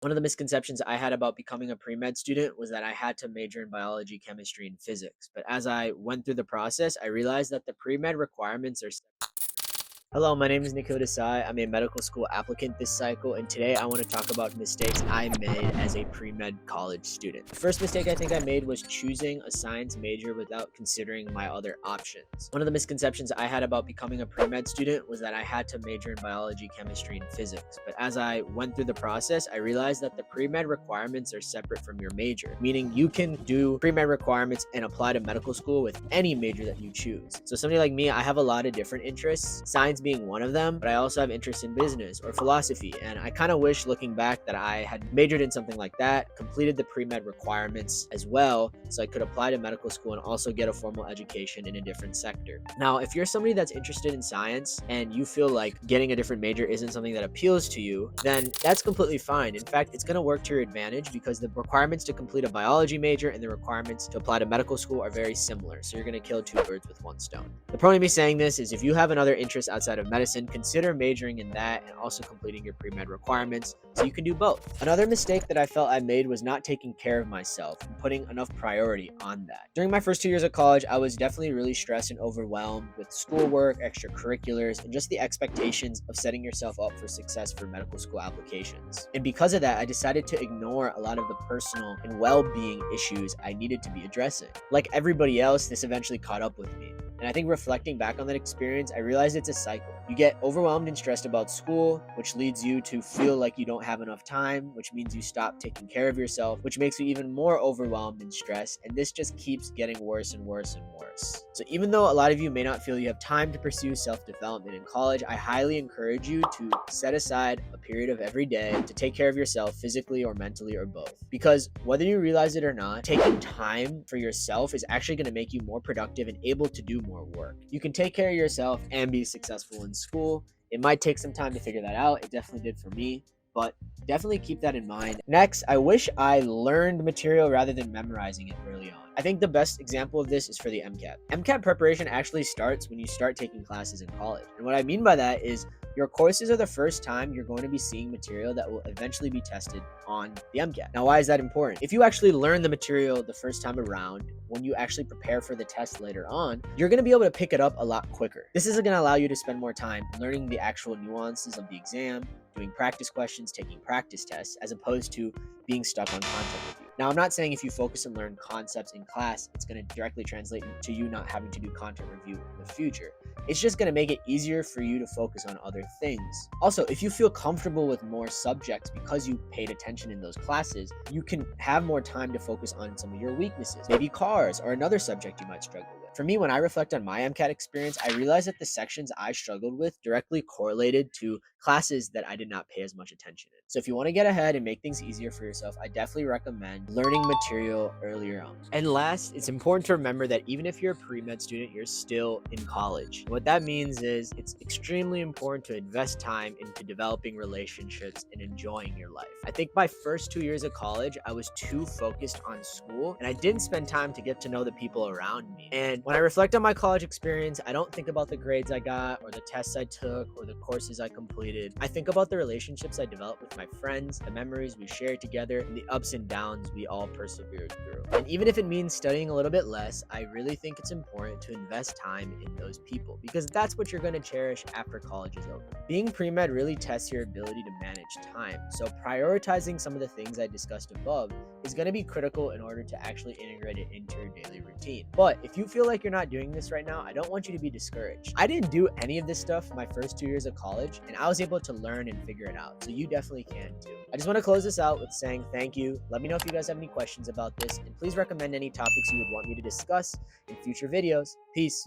One of the misconceptions I had about becoming a pre-med student was that I had to major in biology, chemistry, and physics. But as I went through the process, I realized that the pre-med requirements are. Hello, my name is Nikhil. I'm a medical school applicant this cycle, and today I want to talk about mistakes I made as a pre-med college student. The first mistake I think I made was choosing a science major without considering my other options. One of the misconceptions I had about becoming a pre-med student was that I had to major in biology, chemistry, and physics. But as I went through the process, I realized that the pre-med requirements are separate from your major, meaning you can do pre-med requirements and apply to medical school with any major that you choose. So somebody like me, I have a lot of different interests, science being one of them, but I also have interest in business or philosophy. And I kind of wish, looking back, that I had majored in something like that, completed the pre-med requirements as well, so I could apply to medical school and also get a formal education in a different sector. Now, if you're somebody that's interested in science and you feel like getting a different major isn't something that appeals to you, then that's completely fine. In fact, it's going to work to your advantage because the requirements to complete a biology major and the requirements to apply to medical school are very similar. So you're going to kill two birds with one stone. The point of me saying this is if you have another interest outside of medicine, consider majoring in that and also completing your pre-med requirements so you can do both. Another mistake that I felt I made was not taking care of myself and putting enough priority on that. During my first 2 years of college, I was definitely really stressed and overwhelmed with schoolwork, extracurriculars, and just the expectations of setting yourself up for success for medical school applications. And because of that, I decided to ignore a lot of the personal and well-being issues I needed to be addressing. Like everybody else, this eventually caught up with me. And I think reflecting back on that experience, I realized it's a cycle. You get overwhelmed and stressed about school, which leads you to feel like you don't have enough time, which means you stop taking care of yourself, which makes you even more overwhelmed and stressed. And this just keeps getting worse and worse and worse. So even though a lot of you may not feel you have time to pursue self-development in college, I highly encourage you to set aside a period of every day to take care of yourself physically or mentally or both. Because whether you realize it or not, taking time for yourself is actually going to make you more productive and able to do more work. You can take care of yourself and be successful in school. It might take some time to figure that out. It definitely did for me, but definitely keep that in mind. Next, I wish I learned material rather than memorizing it early on. I think the best example of this is for the MCAT. MCAT preparation actually starts when you start taking classes in college. And what I mean by that is your courses are the first time you're going to be seeing material that will eventually be tested on the MCAT. Now, why is that important? If you actually learn the material the first time around, when you actually prepare for the test later on, you're going to be able to pick it up a lot quicker. This is going to allow you to spend more time learning the actual nuances of the exam, doing practice questions, taking practice tests, as opposed to being stuck on content review. Now, I'm not saying if you focus and learn concepts in class, it's going to directly translate to you not having to do content review in the future. It's just going to make it easier for you to focus on other things. Also, if you feel comfortable with more subjects because you paid attention in those classes, you can have more time to focus on some of your weaknesses, maybe cars or another subject you might struggle with. For me, when I reflect on my MCAT experience, I realized that the sections I struggled with directly correlated to classes that I did not pay as much attention in. So if you want to get ahead and make things easier for yourself, I definitely recommend learning material earlier on. And last, it's important to remember that even if you're a pre-med student, you're still in college. What that means is it's extremely important to invest time into developing relationships and enjoying your life. I think my first 2 years of college, I was too focused on school and I didn't spend time to get to know the people around me. And when I reflect on my college experience, I don't think about the grades I got or the tests I took or the courses I completed. I think about the relationships I developed with my friends, the memories we shared together, and the ups and downs we all persevered through. And even if it means studying a little bit less, I really think it's important to invest time in those people because that's what you're going to cherish after college is over. Being pre-med really tests your ability to manage time. So prioritizing some of the things I discussed above is going to be critical in order to actually integrate it into your daily routine. But if you feel like you're not doing this right now, I don't want you to be discouraged. I didn't do any of this stuff my first 2 years of college, and I was able to learn and figure it out. So you definitely can too. I just want to close this out with saying thank you. Let me know if you guys have any questions about this, and please recommend any topics you would want me to discuss in future videos. Peace.